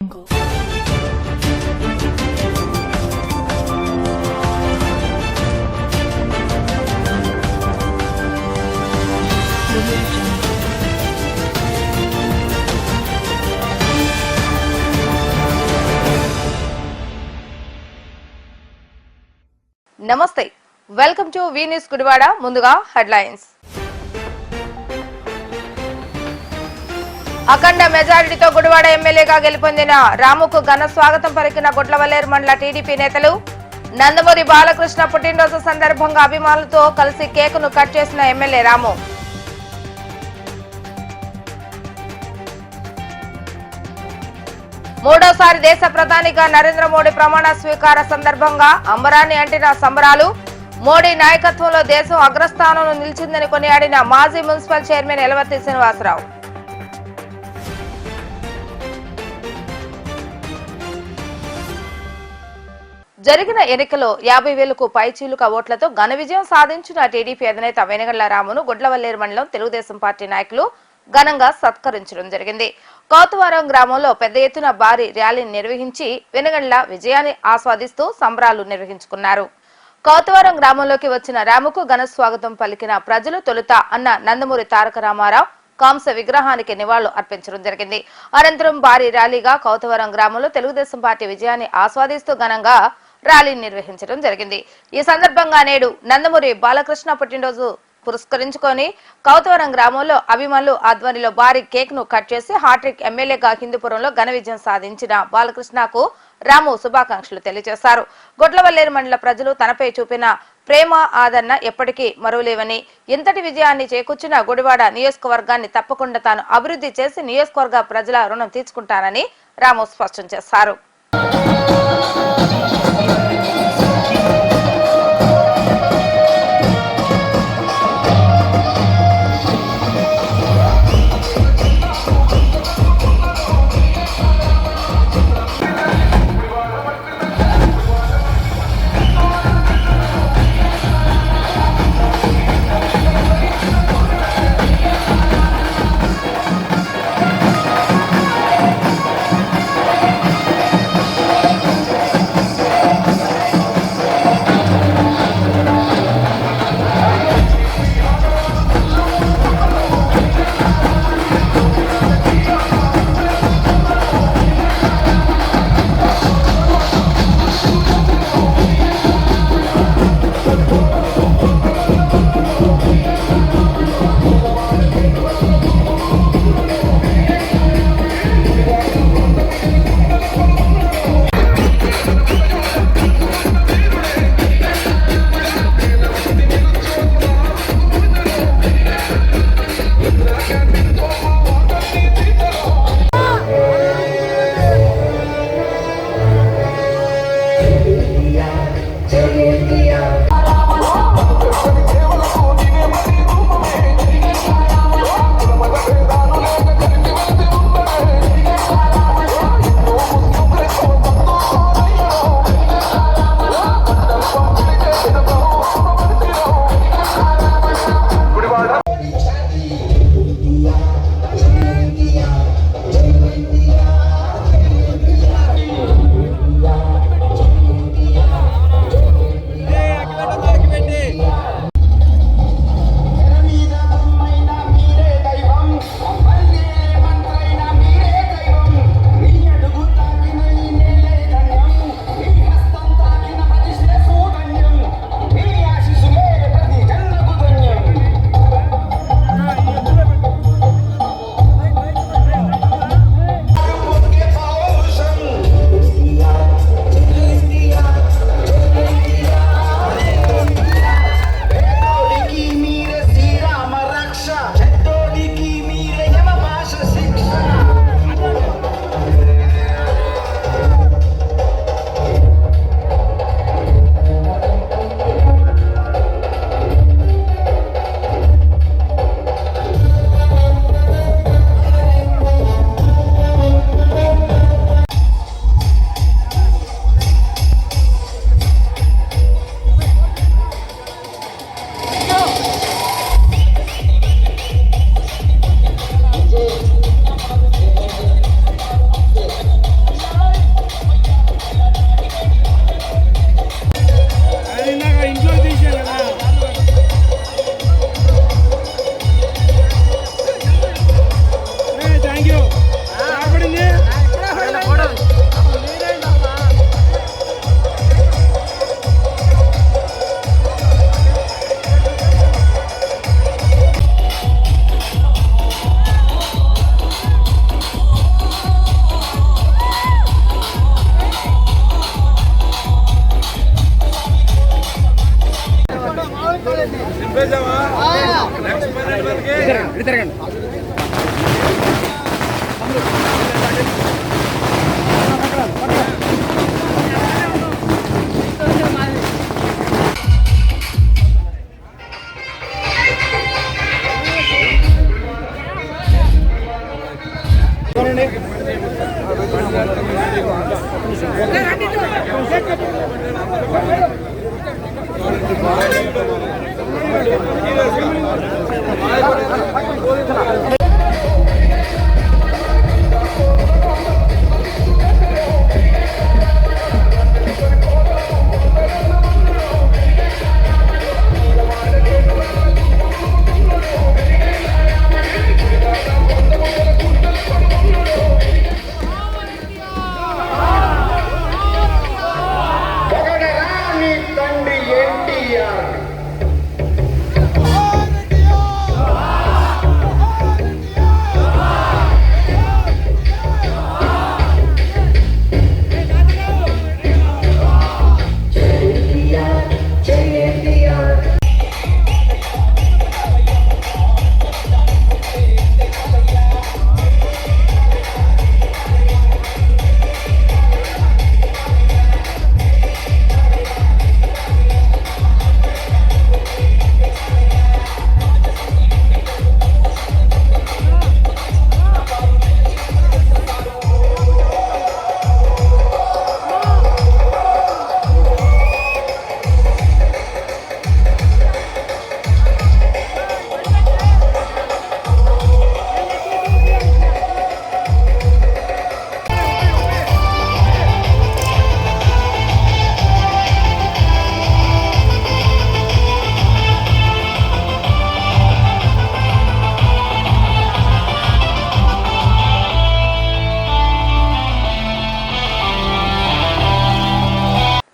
నమస్తే, welcome to V news Gudivada. ముందుగా headlines. అఖండ మెజారిటీతో గుడివాడ ఎమ్మెల్యేగా గెలుపొందిన రాముకు ఘన స్వాగతం పలికిన గుడ్లవల్లేరు మండల టీడీపీ నేతలు. నందమూరి బాలకృష్ణ పుట్టినరోజు సందర్భంగా అభిమానులతో కలిసి కేకును కట్ చేసిన ఎమ్మెల్యే రాము. మూడోసారి దేశ ప్రధానిగా నరేంద్ర మోడీ ప్రమాణ స్వీకార సందర్భంగా అంబరాన్ని అంటిన సంబరాలు. మోడీ నాయకత్వంలో దేశం అగ్రస్థానంలో నిలిచిందని కొనియాడిన మాజీ మున్సిపల్ చైర్మన్ ఎలవర్తి శ్రీనివాసరావు. జరిగిన ఎన్నికల్లో 50,000కు పైచీలుక ఓట్లతో ఘన విజయం సాధించిన టీడీపీ అధినేత వెనగళ్ల రామును గుడ్లవల్లేరు మండలం తెలుగుదేశం పార్టీ నాయకులు ఘనంగా సత్కరించడం జరిగింది. కోతవరం గ్రామంలో పెద్ద ఎత్తున భారీ ర్యాలీని నిర్వహించి వెనగళ్ల విజయాన్ని ఆస్వాదిస్తూ సంబరాలు నిర్వహించుకున్నారు. కోతవరం గ్రామంలోకి వచ్చిన రాముకు ఘన స్వాగతం పలికిన ప్రజలు తొలుత అన్న నందమూరి తారక రామారావు కాంస విగ్రహానికి నివాళులు అర్పించడం జరిగింది. అనంతరం భారీ ర్యాలీగా కోతవరం గ్రామంలో తెలుగుదేశం పార్టీ విజయాన్ని ఆస్వాదిస్తూ ఘనంగా ర్యాలీ నిర్వహించడం జరిగింది. ఈ సందర్భంగా నేడు నందమూరి బాలకృష్ణ పుట్టినరోజు పురస్కరించుకొని కౌతవరం గ్రామంలో అభిమానులు ఆధ్వర్యంలో భారీ కేక్ ను కట్ చేసి హాట్రిక్ ఎమ్మెల్యేగా హిందూపురంలో ఘన విజయం సాధించిన బాలకృష్ణకు రాము శుభాకాంక్షలు తెలియజేశారు. గుడ్లవల్లేరు మండల ప్రజలు తనపై చూపిన ప్రేమ ఆదరణ ఎప్పటికీ మరువలేవని, ఇంతటి విజయాన్ని చేకూర్చిన గుడివాడ నియోజకవర్గాన్ని తప్పకుండా తాను అభివృద్ధి చేసి నియోజకవర్గ ప్రజల రుణం తీర్చుకుంటానని రాము స్పష్టం చేశారు.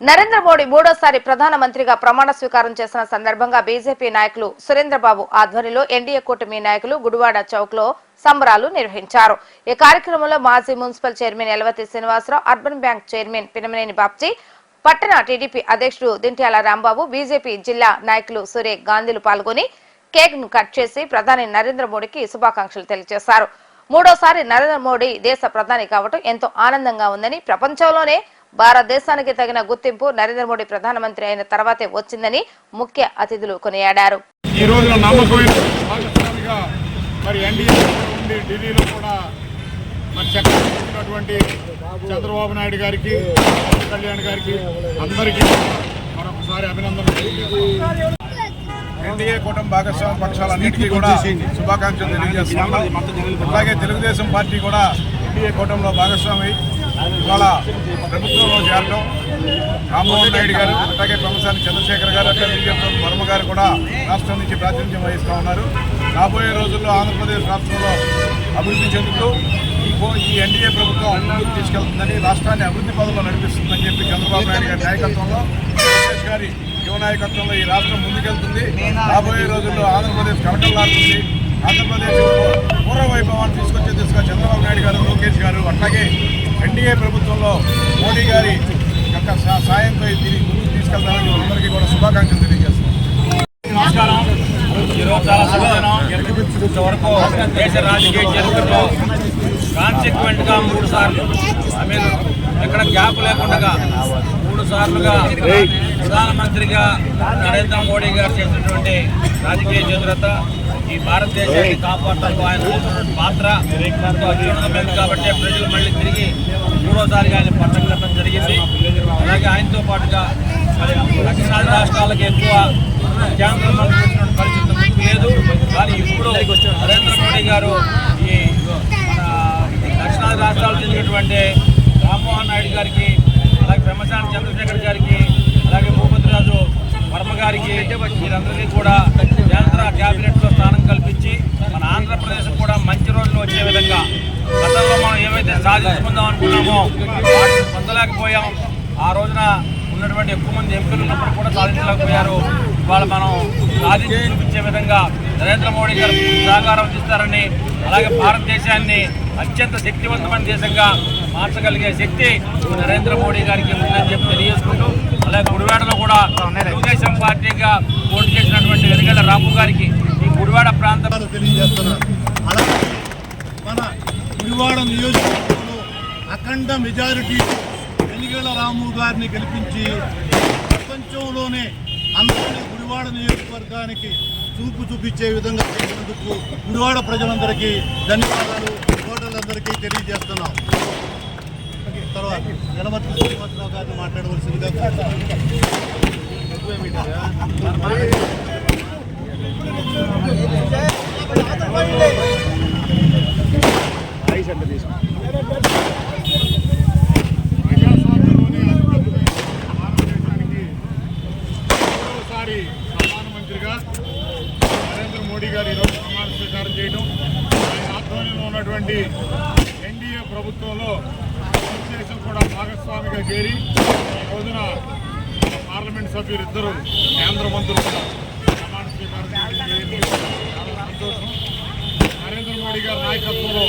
నరేంద్ర మోడీ మూడోసారి ప్రధానమంత్రిగా ప్రమాణ స్వీకారం చేసిన సందర్భంగా బీజేపీ నాయకులు సురేంద్రబాబు ఆధ్వర్యంలో ఎన్డీఏ కూటమి నాయకులు గుడివాడ చౌక్ లో సంబరాలు నిర్వహించారు. ఈ కార్యక్రమంలో మాజీ municipal chairman Elavathi Srinivasarao, urban bank chairman Pinamaneni Babji, పట్టణ టీడీపీ అధ్యక్షుడు దింట్యాల రాంబాబు, బీజేపీ జిల్లా నాయకులు సూర్య గాంధీలు పాల్గొని కేక్ ను కట్ చేసి ప్రధాని నరేంద్ర మోడీకి శుభాకాంక్షలు తెలియజేశారు. మూడోసారి నరేంద్ర మోడీ దేశ ప్రధాని కావడం ఎంతో ఆనందంగా ఉందని, ప్రపంచంలోనే భారతదేశానికి తగిన గుర్తింపు నరేంద్ర మోడీ ప్రధానమంత్రి అయిన తర్వాతే వచ్చిందని ముఖ్య అతిథులు కొనియాడారు. ఈ రోజున నమ్మకమైన భాగస్వామిగా మరి ఎన్డీఏ నుండి ఢిల్లీలో కూడా మరి చక్కటువంటి చంద్రబాబు నాయుడు గారికి, కళ్యాణ్ గారికి అందరికీ మరొకసారి అభినందనలు. ఎన్డీఏ కూటమి భాగస్వామి పక్షాలన్నింటికీ కూడా శుభాకాంక్షలు తెలియజేస్తున్నాం. అలాగే తెలుగుదేశం పార్టీ కూడా ఎన్డీఏ కూటమిలో భాగస్వామి ఇవాళ ప్రభుత్వంలో చేరడం, రామ్మోహన్ నాయుడు గారు, అలాగే ప్రొఫెసర్ చంద్రశేఖర్ గారు, బీజేపీ వర్మ గారు కూడా రాష్ట్రం నుంచి ప్రాతినిధ్యం వహిస్తూ ఉన్నారు. రాబోయే రోజుల్లో ఆంధ్రప్రదేశ్ రాష్ట్రంలో అభివృద్ధి చెందుతూ ఈ ఎన్డీఏ ప్రభుత్వం ముందుకు తీసుకెళ్తుందని, రాష్ట్రాన్ని అభివృద్ధి పదంలో నడిపిస్తుందని చెప్పి చంద్రబాబు నాయుడు గారి నాయకత్వంలో, లోకేష్ గారి యువ నాయకత్వంలో ఈ రాష్ట్రం ముందుకెళ్తుంది. రాబోయే రోజుల్లో ఆంధ్రప్రదేశ్ కలకల్లాడుతుంది. ఆంధ్రప్రదేశ్ పూర్వ వైభవాన్ని తీసుకొచ్చే దిశగా చంద్రబాబు నాయుడు గారు, లోకేష్ గారు, అట్లాగే ఎన్డీఏ ప్రభుత్వంలో మోడీ గారి యొక్క సాయంతో దీన్ని ముందుకు తీసుకెళ్తామని అందరికీ కూడా శుభాకాంక్షలు తెలియజేస్తున్నాం. నమస్కారం. ఈరోజు చాలా శుభదినం. ఇంతవరకు దేశ రాజకీయ చరిత్రలో కాన్సిక్వెంట్గా 3 సార్లు ఎక్కడ గ్యాప్ లేకుండా 3 సార్లుగా ప్రధానమంత్రిగా నరేంద్ర మోడీ గారు చేసినటువంటి రాజకీయ చతురత, ఈ భారతదేశాన్ని కాపాడటంలో ఆయన చేసినటువంటి పాత్ర అత్యున్నతమైంది. కాబట్టి ప్రజలు మళ్ళీ తిరిగి 3వసారిగా ఆయన పట్టం కట్టడం జరిగింది. అలాగే ఆయనతో పాటుగా మరి దక్షిణాది రాష్ట్రాలకు ఎక్కువ కేంద్రం పంపించినటువంటి పరిస్థితి లేదు. కానీ ఇప్పుడు నరేంద్ర మోడీ గారు ఈ దక్షిణాది రాష్ట్రాలు చెందినటువంటి రామ్మోహన్ నాయుడు గారికి, అలాగే బ్రహ్మశాని చంద్రశేఖర్ గారికి, అలాగే భూపతిరాజు వర్మ గారికి, వీరందరికీ కూడా కేంద్ర క్యాబినెట్లో స్థానం కల్పించి మన ఆంధ్రప్రదేశ్ కూడా మంచి రోజులు వచ్చే విధంగా గతంలో మనం ఏవైతే సాధించుకుందాం అనుకున్నామో వాటిని పొందలేకపోయాం. ఆ రోజున ఉన్నటువంటి ఎక్కువ మంది ఎంపీలు ఉన్నప్పుడు కూడా సాధించలేకపోయారు. ఇవాళ మనం సాధించి చూపించే విధంగా నరేంద్ర మోడీ గారు సహకారం అందిస్తారని, అలాగే భారతదేశాన్ని అత్యంత శక్తివంతమైన దేశంగా మార్చగలిగే శక్తి నరేంద్ర మోడీ గారికి ఉందని చెప్పి తెలియజేసుకుంటూ, అలాగే గుడివాడలో కూడా తెలుగుదేశం పార్టీగా పోటీ చేసినటువంటి వెనుగళ్ల రాము గారికి ఈ గుడివాడ ప్రాంతాలు తెలియజేస్తున్నారు. అలాగే మన గుడివాడ నియోజకవర్గంలో అఖండ మెజారిటీ వెనుగళ్ల రాము గారిని గెలిపించి ప్రపంచంలోనే అందరినీ గుడివాడ నియోజకవర్గానికి చూపించే విధంగా చేసినందుకు గుడివాడ ప్రజలందరికీ ధన్యవాదాలు, ఓటర్లందరికీ తెలియజేస్తున్నాం. తర్వాత యలమర్తి శ్రీనివాసరావు గారిని మాట్లాడవలసిందిగా ప్రజాస్వామ్యంలోనే భారతదేశానికి మూడవసారి ప్రధానమంత్రిగా నరేంద్ర మోడీ గారు ఈరోజు ప్రమాణ స్వీకారం చేయడం, ఆయన ఆధ్వర్యంలో ఉన్నటువంటి ఎన్డీఏ ప్రభుత్వంలో తెలుగుదేశం కూడా భాగస్వామిగా చేరి ఈ రోజున పార్లమెంట్ సభ్యులు ఇద్దరు కేంద్ర మంత్రులు కూడా ప్రమాణ స్వీకారం చేయడం చాలా సంతోషం. నరేంద్ర మోడీ గారి నాయకత్వంలో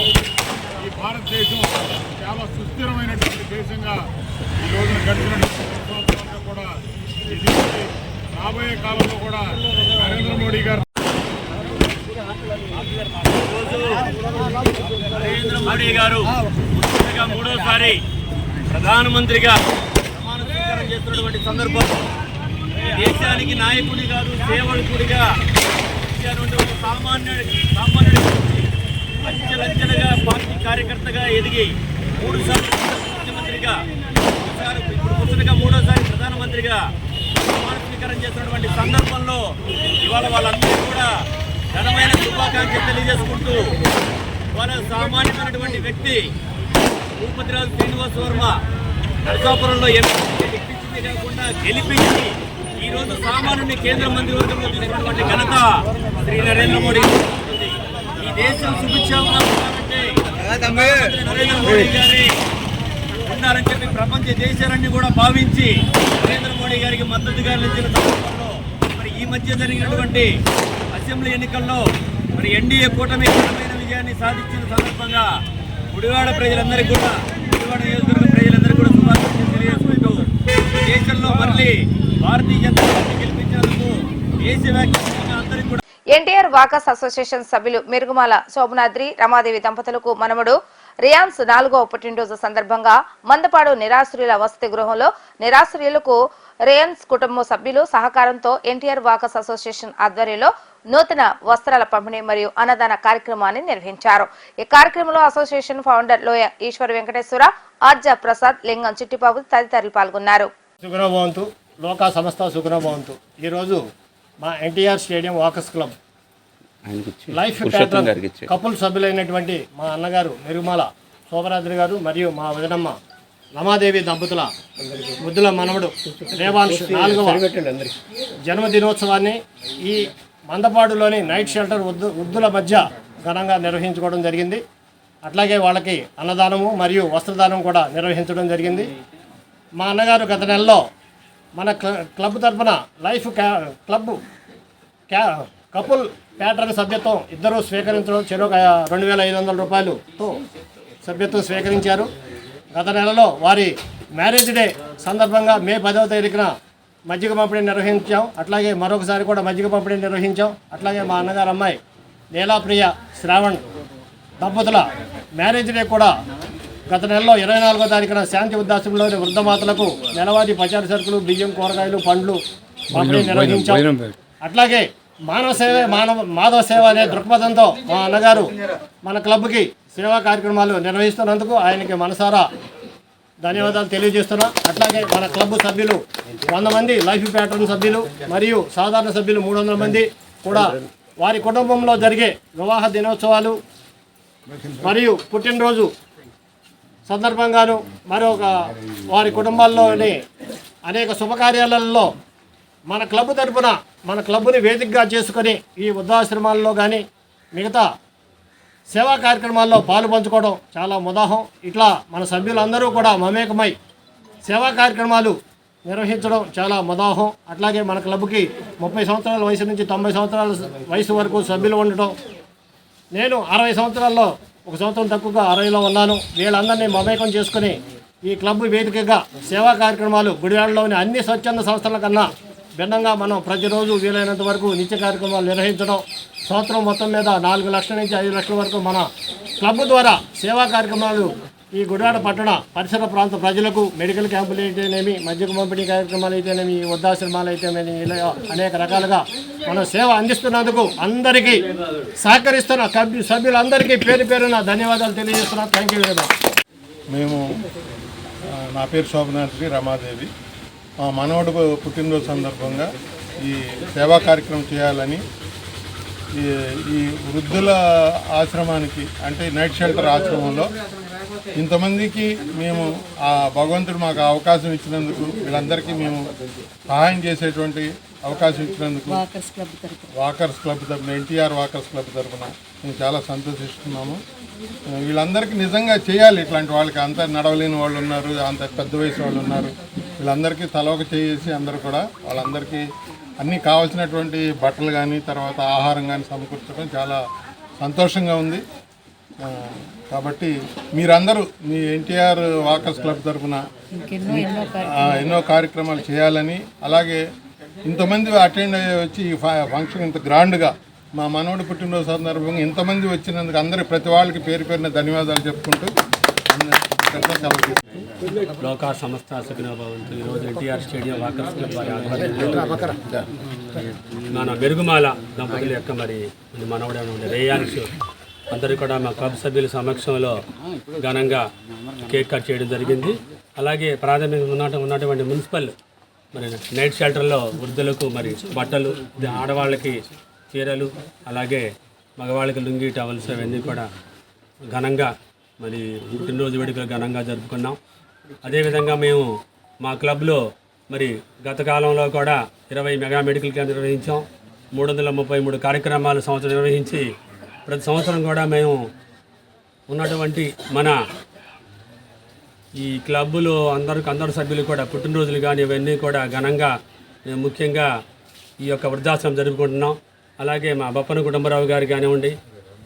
ఈ భారతదేశం చాలా సుస్థిరమైనటువంటి దేశంగా ఈ రోజున గడిచినటువంటి సంవత్సరాలుగా కూడా ఇది రాబోయే కాలంలో కూడా నరేంద్ర మోడీ గారు నరేంద్ర మోడీ గారు మూడోసారి ప్రధానమంత్రిగా ప్రమాణ స్వీకారం చేస్తున్నటువంటి సందర్భంలో దేశానికి నాయకుడి కాదు సేవకుడిగా సామాన్యుడి అంచెలంచెలుగా పార్టీ కార్యకర్తగా ఎదిగి 3 సార్లు ముఖ్యమంత్రిగా ఇప్పుడు మూడోసారి ప్రధానమంత్రిగా ప్రమాణ స్వీకారం చేస్తున్నటువంటి సందర్భంలో ఇవాళ వాళ్ళందరూ కూడా ఘనమైన శుభాకాంక్షలు తెలియజేసుకుంటూ వాళ్ళ సామాన్యమైనటువంటి వ్యక్తి భూపతిరాజు శ్రీనివాస వర్మ నరసాపురంలో ఎక్కించింది కాకుండా గెలిపించి ఈరోజు సామాన్యుని కేంద్ర మంత్రివర్గంలో తీసుకున్నటువంటి ఘనత శ్రీ నరేంద్ర మోడీ. ఈ దేశం సుభిక్షంగా ఉండాలంటే నరేంద్ర మోడీ గారి ఉండాలని చెప్పి ప్రపంచ దేశాలన్నీ కూడా భావించి నరేంద్ర మోడీ గారికి మద్దతుగా నిలిచిన సందర్భంలో మరి ఈ మధ్య జరిగినటువంటి అసెంబ్లీ ఎన్నికల్లో మరి ఎన్డీఏ కూటమి ఘనమైన విజయాన్ని సాధించిన సందర్భంగా గుడివాడ ప్రజలందరికీ కూడా గుడివాడ నియోజకవర్గ ప్రజలందరికీ కూడా శుభాకాంక్షలు తెలియజేసుకుంటూ ఈ దేశంలో మళ్ళీ భారతీయ జనతా పార్టీ గెలిపించేందుకు దేశవ్యాప్తంగా అందరికీ కూడా ఎన్టీఆర్ వాకర్స్ అసోసియేషన్ సభ్యులు మెరుగుమాల శోభనాద్రి రమాదేవి దంపతులకు మనమడు రియాన్స్ 4వ పుట్టినరోజు సందర్భంగా మందపాడు నిరాశ్రయుల వసతి గృహంలో నిరాశ్రయులకు రియాన్స్ కుటుంబ సభ్యులు సహకారంతో ఎన్టీఆర్ వాకర్స్ అసోసియేషన్ ఆధ్వర్యంలో నూతన వస్త్రాల పంపిణీ మరియు అన్నదాన కార్యక్రమాన్ని నిర్వహించారు. ఈ కార్యక్రమంలో అసోసియేషన్ ఫౌండర్ లోయ ఈశ్వర వెంకటేశ్వర, ఆర్జా ప్రసాద్, లింగం చిట్టిబాబు తదితరులు పాల్గొన్నారు. సుగుణభవంతు లోకా సంస్థ సుగుణభవంతు. ఈరోజు మా NTR stadium walkers club life pattern couple సభ్యులైనటువంటి మా అన్నగారు మెరుగుమాల శోభరాద్రి గారు మరియు మా వదినమ్మ రమాదేవి దంపతుల ముద్దుల మనవడు రేవాంశ్ 4వ జన్మదినోత్సవాన్ని ఈ మందపాడులోని నైట్ షెల్టర్ వృద్ధుల మధ్య ఘనంగా నిర్వహించుకోవడం జరిగింది. అట్లాగే వాళ్ళకి అన్నదానము మరియు వస్త్రదానం కూడా నిర్వహించడం జరిగింది. మా అన్నగారు గత నెలలో మన క్లబ్ తరఫున లైఫ్ క్లబ్ కపుల్ ప్యాటర్న్ సభ్యత్వం ఇద్దరూ స్వీకరించడం చెరొక 2500 రూపాయలతో సభ్యత్వం స్వీకరించారు. గత నెలలో వారి మ్యారేజ్ డే సందర్భంగా మే 10వ తారీఖున మజ్జిగ పంపిణీ నిర్వహించాం. అట్లాగే మరొకసారి కూడా మజ్జిగ పంపిణీ నిర్వహించాం. అట్లాగే మా అన్నగారు అమ్మాయి నీలాప్రియ శ్రావణ్ దంపతుల మ్యారేజ్ డే కూడా గత నెలలో 24వ తారీఖున శాంతి ఉద్దాసంలోని వృద్ధమాతలకు నెలవారీ పచారీ సరుకులు, బియ్యం, కూరగాయలు, పండ్లు పంపిణీ నిర్వహించాం. అట్లాగే మాధవ సేవ అనే దృక్పథంతో మా అన్నగారు మన క్లబ్కి సేవా కార్యక్రమాలు నిర్వహిస్తున్నందుకు ఆయనకి మనసారా ధన్యవాదాలు తెలియజేస్తున్నాం. అట్లాగే మన క్లబ్ సభ్యులు 100 మంది లైఫ్ ప్యాటర్న్ సభ్యులు మరియు సాధారణ సభ్యులు 300 మంది కూడా వారి కుటుంబంలో జరిగే వివాహ దినోత్సవాలు మరియు పుట్టినరోజు సందర్భంగాను మరొక వారి కుటుంబాల్లోని అనేక శుభకార్యాలలో మన క్లబ్ తరఫున మన క్లబ్ని వేదికగా చేసుకొని ఈ వృద్ధాశ్రమాల్లో కానీ మిగతా సేవా కార్యక్రమాల్లో పాలు పంచుకోవడం చాలా ముదాహం. ఇట్లా మన సభ్యులందరూ కూడా మమేకమై సేవా కార్యక్రమాలు నిర్వహించడం చాలా ముదాహం. అట్లాగే మన క్లబ్కి 30 సంవత్సరాల వయసు నుంచి 90 సంవత్సరాల వయసు వరకు సభ్యులు ఉండటం. నేను 60 సంవత్సరాల్లో 1 సంవత్సరం తక్కువగా 60లో ఉన్నాను. వీళ్ళందరినీ మమేకం చేసుకుని ఈ క్లబ్ వేదికగా సేవా కార్యక్రమాలు గుడివాడలోని అన్ని స్వచ్ఛంద సంస్థల కన్నా భిన్నంగా మనం ప్రతిరోజు వీలైనంత వరకు నిత్య కార్యక్రమాలు నిర్వహించడం. సంవత్సరం మొత్తం మీద 4 లక్షల నుంచి 5 లక్షల వరకు మన క్లబ్ ద్వారా సేవా కార్యక్రమాలు ఈ గుడివాడ పట్టణ పరిసర ప్రాంత ప్రజలకు మెడికల్ క్యాంపులు అయితేనేమి, మద్యక పంపిణీ కార్యక్రమాలు అయితేనేమి, వృద్ధాశ్రమాలు అయితేనేమి, ఇలా అనేక రకాలుగా మనం సేవ అందిస్తున్నందుకు అందరికీ సహకరిస్తున్న సభ్యులందరికీ పేరు పేరున ధన్యవాదాలు తెలియజేస్తున్నాం. Thank you very much. మేము నా పేరు శోభనాద్రి రమాదేవి. మా మనవడు పుట్టినరోజు సందర్భంగా ఈ సేవా కార్యక్రమం చేయాలని ఈ వృద్ధుల ఆశ్రమానికి అంటే నైట్ షెల్టర్ ఆశ్రమంలో ఇంతమందికి మేము ఆ భగవంతుడు మాకు అవకాశం ఇచ్చినందుకు వీళ్ళందరికీ మేము సహాయం చేసేటువంటి అవకాశం ఇచ్చినందుకు వాకర్స్ క్లబ్ తరఫున ఎన్టీఆర్ వాకర్స్ క్లబ్ తరఫున మేము చాలా సంతోషిస్తున్నాము. వీళ్ళందరికీ నిజంగా చేయాలి. ఇట్లాంటి వాళ్ళకి అంత నడవలేని వాళ్ళు ఉన్నారు, అంత పెద్ద వయసు వాళ్ళు ఉన్నారు. వీళ్ళందరికీ తలొక చేసి అందరూ కూడా వాళ్ళందరికీ అన్నీ కావాల్సినటువంటి బట్టలు కానీ తర్వాత ఆహారం కానీ సమకూర్చడం చాలా సంతోషంగా ఉంది. కాబట్టి మీరందరూ మీ ఎన్టీఆర్ వాకర్స్ క్లబ్ తరఫున ఎన్నో కార్యక్రమాలు చేయాలని, అలాగే ఇంతమంది అటెండ్ అయ్యి వచ్చి ఈ ఫంక్షన్ ఇంత గ్రాండ్గా మా మనవడు పుట్టినరోజు సందర్భంగా ఇంతమంది వచ్చినందుకు అందరి ప్రతి వాళ్ళకి పేరు పేరున ధన్యవాదాలు చెప్పుకుంటూ లోకా సంస్థ సుఖినో భవంతు. ఈరోజు ఎన్టీఆర్ స్టేడియం వాకర్స్ క్లబ్ వారి ఆధ్వర్యంలో మన మెరుగుమాల దంపతుల యొక్క మరి మనవడైన రేయాన్స్ అందరూ కూడా మా క్లబ్ సభ్యుల సమక్షంలో ఘనంగా కేక్ కట్ చేయడం జరిగింది. అలాగే ప్రాథమికంగా ఉన్నటువంటి మున్సిపల్ మరి నైట్ షెల్టర్లో వృద్ధులకు మరి బట్టలు, ఆడవాళ్ళకి చీరలు, అలాగే మగవాళ్ళకి లుంగి టవల్స్ అవన్నీ కూడా ఘనంగా మరి పుట్టినరోజు వేడుకలు ఘనంగా జరుపుకున్నాం. అదేవిధంగా మేము మా క్లబ్లో మరి గత కాలంలో కూడా 20 మెగా మెడికల్ క్యాంప్ నిర్వహించాం. 333 కార్యక్రమాలు సంవత్సరం నిర్వహించి ప్రతి సంవత్సరం కూడా మేము ఉన్నటువంటి మన ఈ క్లబ్బులో అందరు సభ్యులు కూడా పుట్టినరోజులు కానీ ఇవన్నీ కూడా ఘనంగా మేము ముఖ్యంగా ఈ యొక్క వృద్ధాశ్రమం జరుపుకుంటున్నాం. అలాగే మా బొప్పన కుటుంబరావు గారు కానివ్వండి,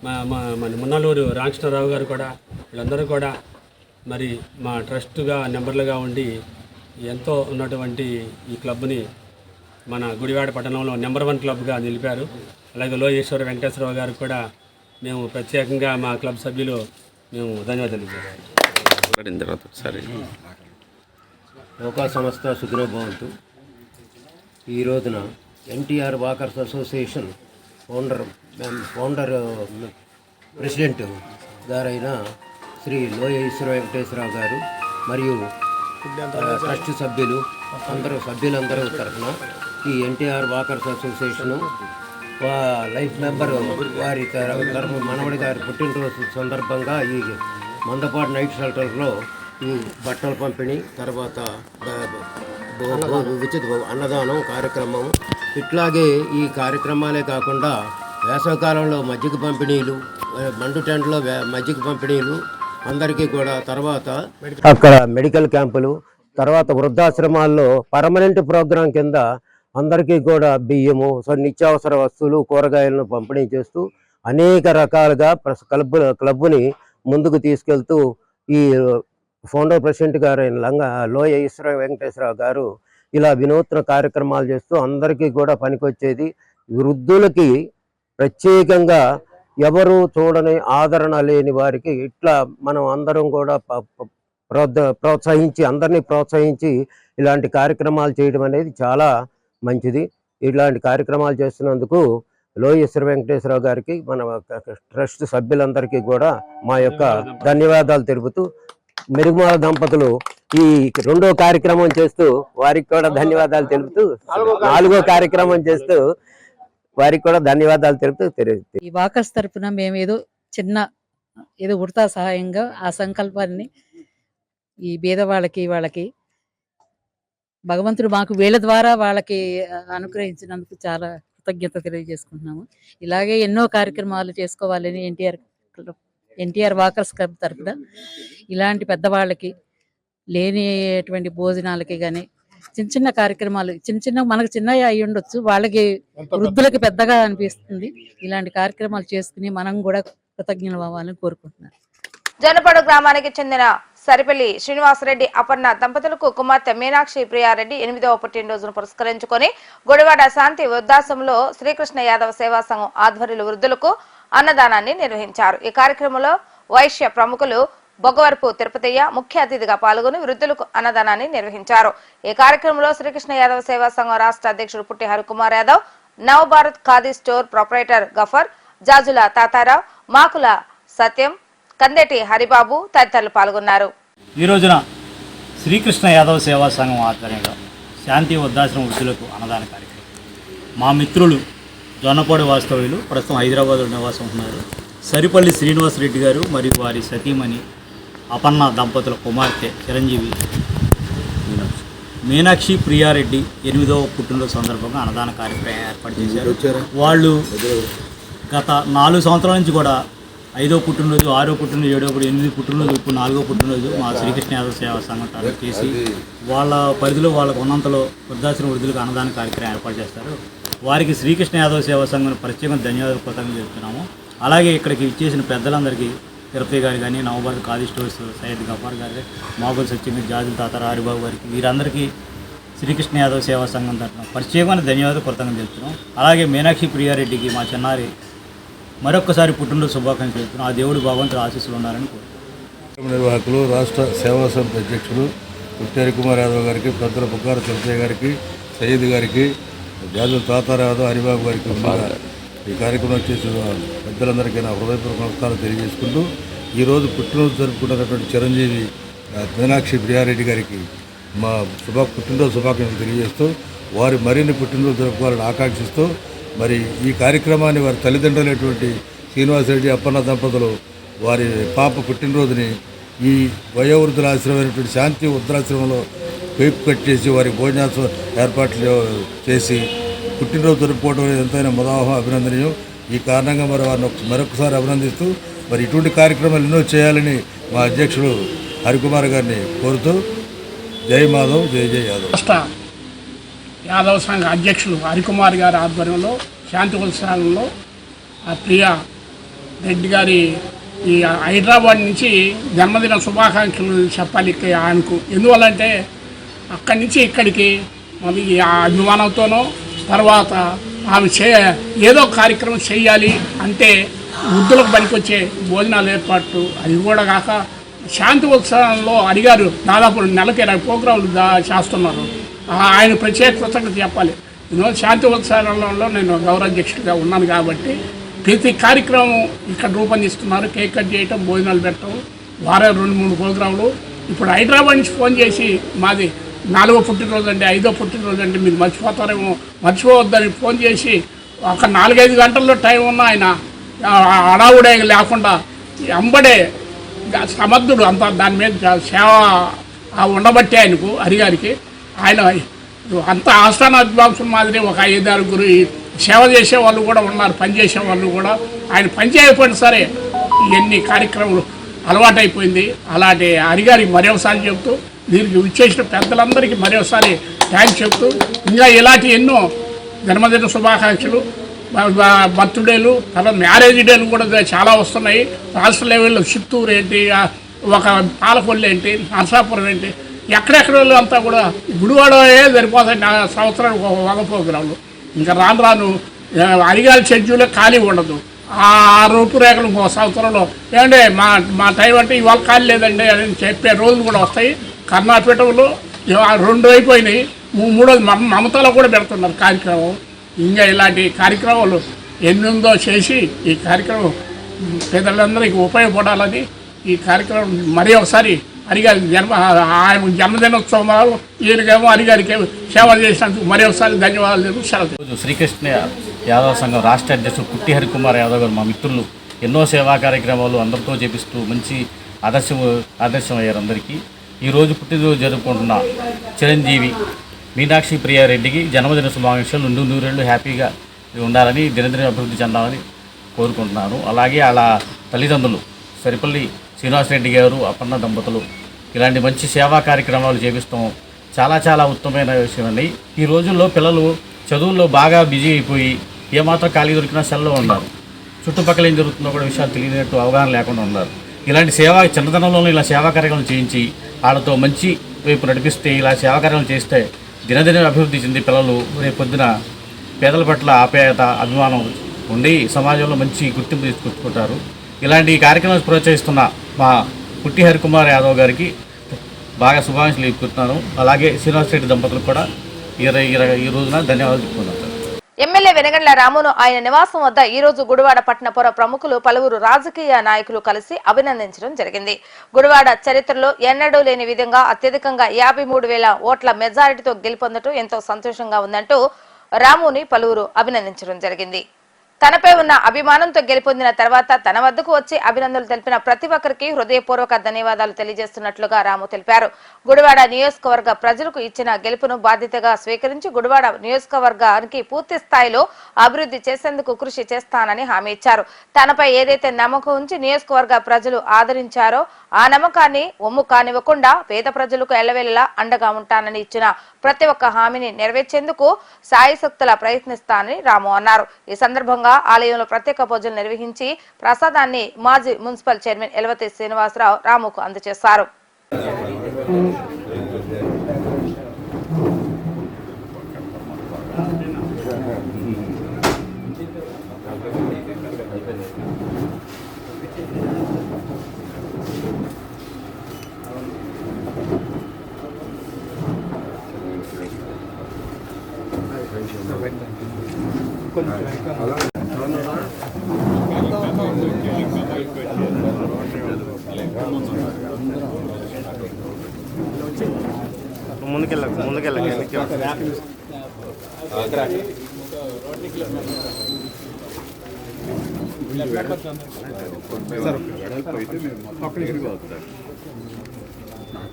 మన మున్నలూరు రామకృష్ణరావు గారు కూడా వీళ్ళందరూ కూడా మరి మా ట్రస్ట్గా మెంబర్లుగా ఉండి ఎంతో ఉన్నటువంటి ఈ క్లబ్ని మన గుడివాడ పట్టణంలో నెంబర్ 1 క్లబ్గా నిలిపారు. అలాగే లోయేశ్వర వెంకటేశ్వరరావు గారు కూడా మేము ప్రత్యేకంగా మా క్లబ్ సభ్యులు మేము ధన్యవాదాలు తెలియజేస్తాం. లోకా సంస్థ సుఖినో భవంతు. ఈ రోజున NTR walkers association founder president గారైన శ్రీ లోయేశ్వర వెంకటేశ్వరరావు గారు మరియు ట్రస్ట్ సభ్యులందరూ తరఫున ఈ NTR walkers association life member వారి తరఫు మనవడి గారి పుట్టినరోజు సందర్భంగా ఈ మందపాడు నైట్ షెల్టర్లో ఈ బట్టల పంపిణీ, తర్వాత ఉచిత అన్నదానం కార్యక్రమం, ఇట్లాగే ఈ కార్యక్రమాలే కాకుండా వేసవికాలంలో మజ్జిగ పంపిణీలు, మండు టెంట్లో మజ్జిగ పంపిణీలు అందరికీ కూడా, తర్వాత అక్కడ మెడికల్ క్యాంపులు, తర్వాత వృద్ధాశ్రమాల్లో పర్మనెంట్ ప్రోగ్రాం కింద అందరికీ కూడా బియ్యము, నిత్యావసర వస్తువులు, కూరగాయలను పంపిణీ చేస్తూ అనేక రకాలుగా క్లబ్ని ముందుకు తీసుకెళ్తూ ఈ ఫౌండర్ ప్రెసిడెంట్ గారైన లోయేశ్వర వెంకటేశ్వరరావు గారు ఇలా వినూత్న కార్యక్రమాలు చేస్తూ అందరికీ కూడా పనికొచ్చేది. వృద్ధులకి ప్రత్యేకంగా ఎవరు చూడని ఆదరణ లేని వారికి ఇట్లా మనం అందరం కూడా అందరినీ ప్రోత్సహించి ఇలాంటి కార్యక్రమాలు చేయడం అనేది చాలా మంచిది. ఇలాంటి కార్యక్రమాలు చేస్తున్నందుకు లోయేశ్వర వెంకటేశ్వరరావు గారికి మన ట్రస్ట్ సభ్యులందరికీ కూడా మా యొక్క ధన్యవాదాలు తెలుపుతూ, మెరుగుమాల దంపతులు ఈ 2వ కార్యక్రమం చేస్తూ వారికి కూడా ధన్యవాదాలు తెలుపుతూ, 4వ కార్యక్రమం చేస్తూ వారికి కూడా ధన్యవాదాలు తెలుపుతూ ఈ వాకర్స్ తరఫున మేము ఏదో ఉడతా సహాయంగా ఆ సంకల్పాన్ని ఈ పేదవాళ్ళకి వాళ్ళకి భగవంతుడు మాకు వీళ్ళ ద్వారా వాళ్ళకి అనుగ్రహించినందుకు చాలా కృతజ్ఞత తెలియజేసుకుంటున్నాము. ఇలాగే ఎన్నో కార్యక్రమాలు చేసుకోవాలని ఎన్టీఆర్ వాకర్స్ క్లబ్ తరఫున ఇలాంటి పెద్దవాళ్ళకి లేనిటువంటి భోజనాలకి కానీ చిన్న కార్యక్రమాలు మనకు చిన్నవి అయి ఉండొచ్చు, వాళ్ళకి వృద్ధులకి పెద్దగా అనిపిస్తుంది. ఇలాంటి కార్యక్రమాలు చేసుకుని మనం కూడా కృతజ్ఞులు అవ్వాలని కోరుకుంటున్నాను. జనపాడు గ్రామానికి చెందిన సరిపల్లి శ్రీనివాసరెడ్డి అపర్ణ దంపతులకు కుమార్తె మీనాక్షి ప్రియారెడ్డి 8వ పుట్టినరోజును పురస్కరించుకొని గుడివాడ శాంతి వృద్ధాశ్రమంలో శ్రీకృష్ణ యాదవ సేవా సంఘం ఆధ్వర్యంలో వృద్ధులకు అన్నదానాన్ని నిర్వహించారు. ఈ కార్యక్రమంలో వైశ్య ప్రముఖులు బొగ్గవరపు తిరుపతయ్య ముఖ్య అతిథిగా పాల్గొని వృద్ధులకు అన్నదానాన్ని నిర్వహించారు. ఈ కార్యక్రమంలో శ్రీకృష్ణ యాదవ సేవా సంఘం రాష్ట్ర అధ్యక్షుడు పుట్టి హరికుమార్ యాదవ్, నవభారత్ ఖాదీ స్టోర్ ప్రొపరైటర్ గఫర్, జాజుల తాతారావు, మాకుల సత్యం, కందేటి హరిబాబు తదితరులు పాల్గొన్నారు. ఈ రోజున శ్రీకృష్ణ యాదవ్ సేవా సంఘం ఆధ్వర్యంలో శాంతి వృద్ధాశ్రమ వృద్ధులకు అన్నదాన కార్యక్రమం. మా మిత్రులు జొన్నపాడు వాస్తవ్యులు ప్రస్తుతం హైదరాబాద్లో నివాసం ఉంటున్నారు సరిపల్లి శ్రీనివాసరెడ్డి గారు మరియు వారి సతీమణి అపన్న దంపతుల కుమార్తె చిరంజీవి మీనాక్షి ప్రియారెడ్డి 8వ పుట్టినరోజు సందర్భంగా అన్నదాన కార్యక్రమం ఏర్పాటు చేశారు. వాళ్ళు గత 4 సంవత్సరాల నుంచి కూడా 5వ పుట్టినరోజు, 6వ పుట్టినరోజు, 7వ పుట్టినరోజు, 8వ పుట్టినరోజు, ఇప్పుడు 4వ పుట్టినరోజు మా శ్రీకృష్ణ యాదవ్ సేవా సంఘం తరఫు చేసి వాళ్ళ పరిధిలో వాళ్ళకు ఉన్నంతలో వృద్ధాశ్రమ వృద్ధులకు అన్నదాన కార్యక్రమం ఏర్పాటు చేస్తారు. వారికి శ్రీకృష్ణ యాదవ్ సేవా సంఘం ప్రత్యేకంగా ధన్యవాదాలు కృతజ్ఞతలు చెప్తున్నాము. అలాగే ఇక్కడికి ఇచ్చేసిన పెద్దలందరికీ తిరుపతి గారు కానీ, నవభారత్ ఖాదీ స్టోర్స్ సయ్యద్ గఫార్ గారి, మాగుల్ సత్యం, జాజుల తాతారు, హరిబాబు గారికి వీరందరికీ శ్రీకృష్ణ యాదవ్ సేవా సంఘం తరఫున ప్రత్యేకమైన ధన్యవాదాలు కృతజ్ఞతలు చెప్తున్నాం. అలాగే మీనాక్షి ప్రియారెడ్డికి మా చిన్నారి మరొక్కసారి పుట్టినరోజు శుభాకాంక్షలు చెప్తున్నాం. ఆ దేవుడు భగవంతుడు ఆశీస్సులు ఉండాలని కోరుతున్నాం. నిర్వాహకులు రాష్ట్ర సేవా సమితి అధ్యక్షులు పుట్టేరి కుమార్ యాదవ్ గారికి, పెద్దల బుక్కార తిరుపతి గారికి, సయ్యద్ గారికి, జాజుల తాతారు యాదవ్, హరిబాబు గారికి ఈ కార్యక్రమం చేసిన పెద్దలందరికీ నా హృదయపూర్వక నమస్కారం తెలియజేసుకుంటూ ఈరోజు పుట్టినరోజు జరుపుకుంటున్నటువంటి చిరంజీవి మీనాక్షి ప్రియారెడ్డి గారికి మా పుట్టినరోజు శుభాకాంక్షలు తెలియజేస్తూ వారి మరిన్ని పుట్టినరోజు జరుపుకోవాలని ఆకాంక్షిస్తూ మరి ఈ కార్యక్రమాన్ని వారి తల్లిదండ్రులైనటువంటి శ్రీనివాసరెడ్డి అప్పన్న దంపతులు వారి పాప పుట్టినరోజుని ఈ వయోవృద్ధుల ఆశ్రమైనటువంటి శాంతి వృద్ధాశ్రమంలో కేక్ కట్ చేసి వారి భోజనాలు ఏర్పాట్లు చేసి పుట్టినరోజు జరుపుకోవడం ఎంతైనా ముదావహం అభినందనీయం. ఈ కారణంగా మరి వారిని మరొకసారి అభినందిస్తూ మరి ఇటువంటి కార్యక్రమాలు ఎన్నో చేయాలని మా అధ్యక్షుడు హరికుమార్ గారిని కోరుతూ జై మాధవ్, జై జై యాదవ్. రాష్ట్ర యాదవ్ సంఘ అధ్యక్షులు హరికుమార్ గారి ఆధ్వర్యంలో శాంతి ఉత్సవాలలో ప్రియా రెడ్డి గారి ఈ హైదరాబాద్ నుంచి జన్మదిన శుభాకాంక్షలు చెప్పాలి ఆయనకు. ఎందువల్లంటే అక్కడి నుంచి ఇక్కడికి మళ్ళీ ఆ అభిమానంతోనో తర్వాత ఆమె ఏదో కార్యక్రమం చేయాలి అంటే వృద్ధులకు పనికొచ్చే భోజనాలు ఏర్పాట్లు అది కూడా కాక శాంతి ఉత్సవంలో అడిగారు. దాదాపు నెలకి 20 ప్రోగ్రాంలు చేస్తున్నారు. ఆయన ప్రత్యేక కృతజ్ఞత చెప్పాలి. ఈరోజు శాంతి ఉత్సవంలో నేను గౌరవాధ్యక్షుడిగా ఉన్నాను కాబట్టి ప్రతి కార్యక్రమం ఇక్కడ రూపొందిస్తున్నారు. కేక్ కట్ చేయటం, భోజనాలు పెట్టడం, వారం 2-3 ప్రోగ్రాంలు. ఇప్పుడు హైదరాబాద్ నుంచి ఫోన్ చేసి మాది 4వ పుట్టినరోజు అండి, 5వ పుట్టినరోజు అండి, మీరు మర్చిపోతారేమో, మర్చిపోవద్దని ఫోన్ చేసి ఒక 4-5 గంటల్లో టైం ఉన్నా ఆయన అడావుడే లేకుండా అంబడే సమర్థుడు. అంత దాని మీద సేవ ఉండబట్టే ఆయనకు హరిగారికి ఆయన అంత ఆస్థాన విద్వాంసుల మాదిరి ఒక 5-6 సేవ చేసే వాళ్ళు కూడా ఉన్నారు, పనిచేసే వాళ్ళు కూడా. ఆయన పని చేయకపోయినా సరే ఇవన్నీ కార్యక్రమాలు అలవాటైపోయింది. అలాంటి హరిగారికి మరొకసారి చెప్తూ దీనికి విచ్చేసిన పెద్దలందరికీ మరొకసారి థ్యాంక్స్ చెప్తూ ఇంకా ఇలాంటి ఎన్నో జన్మదిన శుభాకాంక్షలు, బర్త్డేలు, తర్వాత మ్యారేజ్ డేలు కూడా చాలా వస్తున్నాయి. రాష్ట్ర లెవెల్లో చిత్తూరు ఏంటి, ఒక పాలకొల్లు ఏంటి, నరసాపురం ఏంటి, ఎక్కడెక్కడ అంతా కూడా గుడివాడయే సరిపోతాయి. సంవత్సరానికి 100 ప్రోగ్రాంలు. ఇంకా రాను హరిగారి షెడ్యూల్లో ఖాళీ ఉండదు. ఆ రూపురేఖలు 1 సంవత్సరంలో ఏమంటే మా టైం అంటే ఇవాళ ఖాళీ లేదండి అని చెప్పే రోజులు కూడా వస్తాయి. కర్ణాపీఠంలో 2 అయిపోయినాయి, 3వది మమతలో కూడా పెడుతున్నారు కార్యక్రమం. ఇంకా ఇలాంటి కార్యక్రమాలు ఎన్నుందో చేసి ఈ కార్యక్రమం పేదలందరికీ ఉపయోగపడాలని ఈ కార్యక్రమం మరీ ఒకసారి హరిగారి ఆయన జన్మదినోత్సవాలు ఈయనకేమో హరిగారికి సేవ చేసినందుకు మరీ ఒకసారి ధన్యవాదాలు సెలవు. శ్రీకృష్ణ యాదవ్ సంఘం రాష్ట్ర అధ్యక్షుడు పుట్టి హరికుమార్ యాదవ్ గారు మా మిత్రులు ఎన్నో సేవా కార్యక్రమాలు అందరితో చేపిస్తూ మంచి ఆదర్శం అయ్యారు అందరికీ. ఈరోజు పుట్టినరోజు జరుపుకుంటున్న చిరంజీవి మీనాక్షి ప్రియారెడ్డికి జన్మదిన శుభాకాంక్షలు. 100 హ్యాపీగా ఉండాలని, దినదిన అభివృద్ధి చెందాలని కోరుకుంటున్నాను. అలాగే అలా తల్లిదండ్రులు సరిపల్లి శ్రీనివాసరెడ్డి గారు, అపన్న దంపతులు ఇలాంటి మంచి సేవా కార్యక్రమాలు చేపిస్తాం చాలా ఉత్తమమైన విషయం అండి. ఈ రోజుల్లో పిల్లలు చదువుల్లో బాగా బిజీ అయిపోయి ఏమాత్రం ఖాళీ దొరికినా సెల్లో ఉన్నారు. చుట్టుపక్కల ఏం జరుగుతుందో కూడా విషయాలు తెలియనట్టు అవగాహన లేకుండా ఉన్నారు. ఇలాంటి చిన్నతనంలోనే ఇలా సేవా కార్యక్రమాలు చేయించి వాళ్ళతో మంచి వైపు నడిపిస్తే, ఇలా సేవా కార్యక్రమాలు చేస్తే దినదిన అభివృద్ధి చెంది పిల్లలు రేపు పొద్దున పేదల పట్ల ఆప్యాయత, అభిమానం ఉండి సమాజంలో మంచి గుర్తింపు తీసుకొచ్చుకుంటారు. ఇలాంటి కార్యక్రమాలు ప్రోత్సహిస్తున్న మా పుట్టి హరికుమార్ యాదవ్ గారికి బాగా శుభాకాంక్షలు చెప్పుకుంటున్నాను. అలాగే శ్రీనివాసరెడ్డి దంపతులకు కూడా ఈ రోజున ధన్యవాదాలు చెప్పుకున్నాను. ఎమ్మెల్యే వెనగండ్ల రామును ఆయన నివాసం వద్ద ఈ రోజు గుడివాడ పట్టణపుర ప్రముఖులు పలువురు రాజకీయ నాయకులు కలిసి అభినందించడం జరిగింది. గుడివాడ చరిత్రలో ఎన్నడూ లేని విధంగా అత్యధికంగా 53,000 ఓట్ల మెజారిటీతో గెలుపొందటం ఎంతో సంతోషంగా ఉందంటూ రాముని పలువురు అభినందించడం జరిగింది. తనపై ఉన్న అభిమానంతో గెలుపొందిన తర్వాత తన వద్దకు వచ్చి అభినందనలు తెలిపిన ప్రతి ఒక్కరికి హృదయపూర్వక ధన్యవాదాలు తెలియజేస్తున్నట్లుగా రాము తెలిపారు. గుడివాడ నియోజకవర్గ ప్రజలకు ఇచ్చిన గెలుపును బాధ్యతగా స్వీకరించి గుడివాడ నియోజకవర్గానికి పూర్తి స్థాయిలో అభివృద్ధి చేసేందుకు కృషి చేస్తానని హామీ ఇచ్చారు. తనపై ఏదైతే నమ్మకం ఉంచి నియోజకవర్గ ప్రజలు ఆదరించారో ఆ నమ్మకాన్ని ఒమ్ము కానివ్వకుండా పేద ప్రజలకు ఎల్లవేళలా అండగా ఉంటానని ఇచ్చిన ప్రతి ఒక్క హామీని నెరవేర్చేందుకు సాయశక్తులా ప్రయత్నిస్తానని రాము అన్నారు. ఈ సందర్భంగా ఆలయంలో ప్రత్యేక పూజలు నిర్వహించి ప్రసాదాన్ని మాజీ మున్సిపల్ చైర్మన్ ఎలవతి శ్రీనివాసరావు రాముకు అందజేశారు.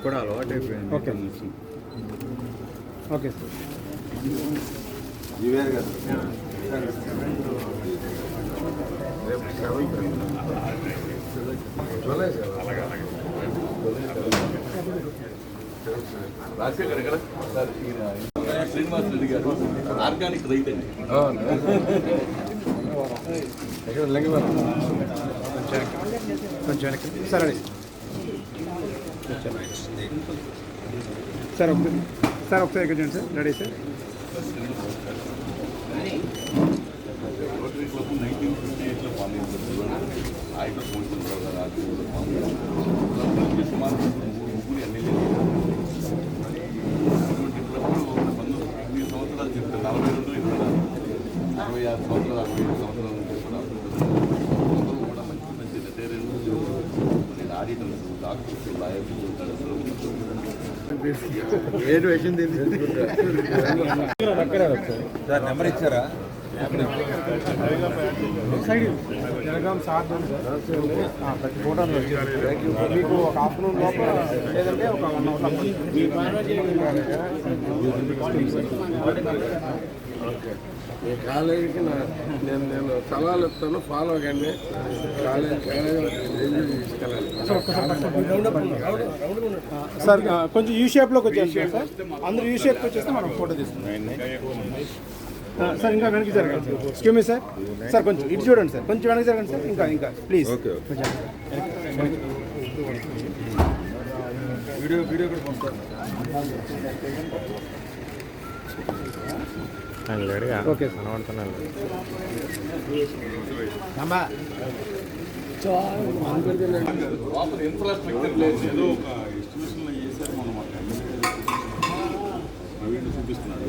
కూడా అలవాటు అయిపోయింది. Okay sir. రాజశేఖర్ గారు శ్రీనివాస్ రెడ్డి గారు ఆర్గానిక్ రైతు అండి. కొంచెం సార్ సార్ సార్ ఒకసారి ఇక్కడ చూడండి sir. Ready sir. Rotary club 1958లో ఫామ్ అయింది. ఆయన కోరుకుంటారు ముగ్గురు ఎమ్మెల్యే అటువంటి క్లబ్లు 19 సంవత్సరాలు చెప్తారు. 42 ఇక్కడ 66 సంవత్సరాలు 65 సంవత్సరాల నుంచి అందరూ కూడా మంచి మంచి రిటైర్మెంట్ నేను ఆడిటర్స్ డాక్టర్స్ లాయర్స్ ఏడు వచ్చింది సార్ నెంబర్ ఇచ్చారా? జనగాం సార్ ప్రతి ఫోటో మీకు ఒక ఆఫ్టర్నూన్ లోపల లేదంటే ఒక 1 అవర్. మీ కాలేజీకి నేను సలహాలు ఇస్తాను, ఫాలో అవ్వండి. కాలేజీ తీసుకెళ్ళాలి సార్. కొంచెం యూ షేప్లోకి వచ్చేస్తాం సార్. అందరూ యూ షేప్కి వచ్చేస్తే మనం ఫోటో తీసుకుంటాం సార్. ఇంకా వెనక్కి జరగండి sir. Excuse me sir. Sir కొంచెం ఇటు చూడండి సార్. కొంచెం వెనక్కి జరగండి సార్. ఇంకా ప్లీజ్ వీడియో కూడా పంపుతాను. ఓకే లోపల ఇన్ఫ్రాస్ట్రక్చర్ లేదు. ఏదో ఒక ఎస్టిమేషన్లో చేశారు మనం ప్రైవేట్ చూపిస్తున్నాడు.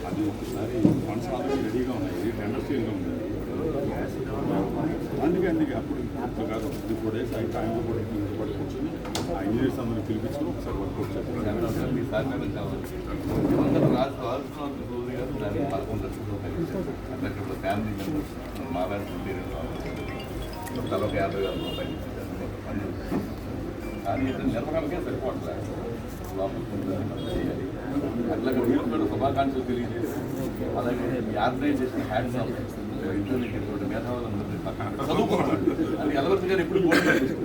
అది ఒకసారి ఫండ్స్ ఆల్రెడీ రెడీగా ఉన్నాయి, టెండర్స్గా ఉంది. అందుకే అప్పుడు కాదు 3-4 days అయితే ఆయన కూడా కూర్చొని ఆ ఇంజనీర్స్ అందరూ పిలిపించుకుని ఒకసారి వర్కౌట్ చేస్తారు. సహకారం కావాలి. రాజు గారు దానికి 11 లక్షల రూపాయలు అట్లా ఫ్యామిలీ మెంబర్స్ మా వ్యాధి తలొక 50,000 రూపాయలు కానీ నిర్వహణకే సరిపోవట్లేదు. లోపల చేయాలి. అట్లాగే మీరు కూడా శుభాకాంక్షలు తెలియజేసి అలాగే మీ ఆర్గనైజేషన్ హ్యాండ్స్ ఆఫ్ ఇంటర్వ్యూకి మేధావులందరూ చదువుకున్నాడు. అది ఎలవర్తి గారు ఎప్పుడు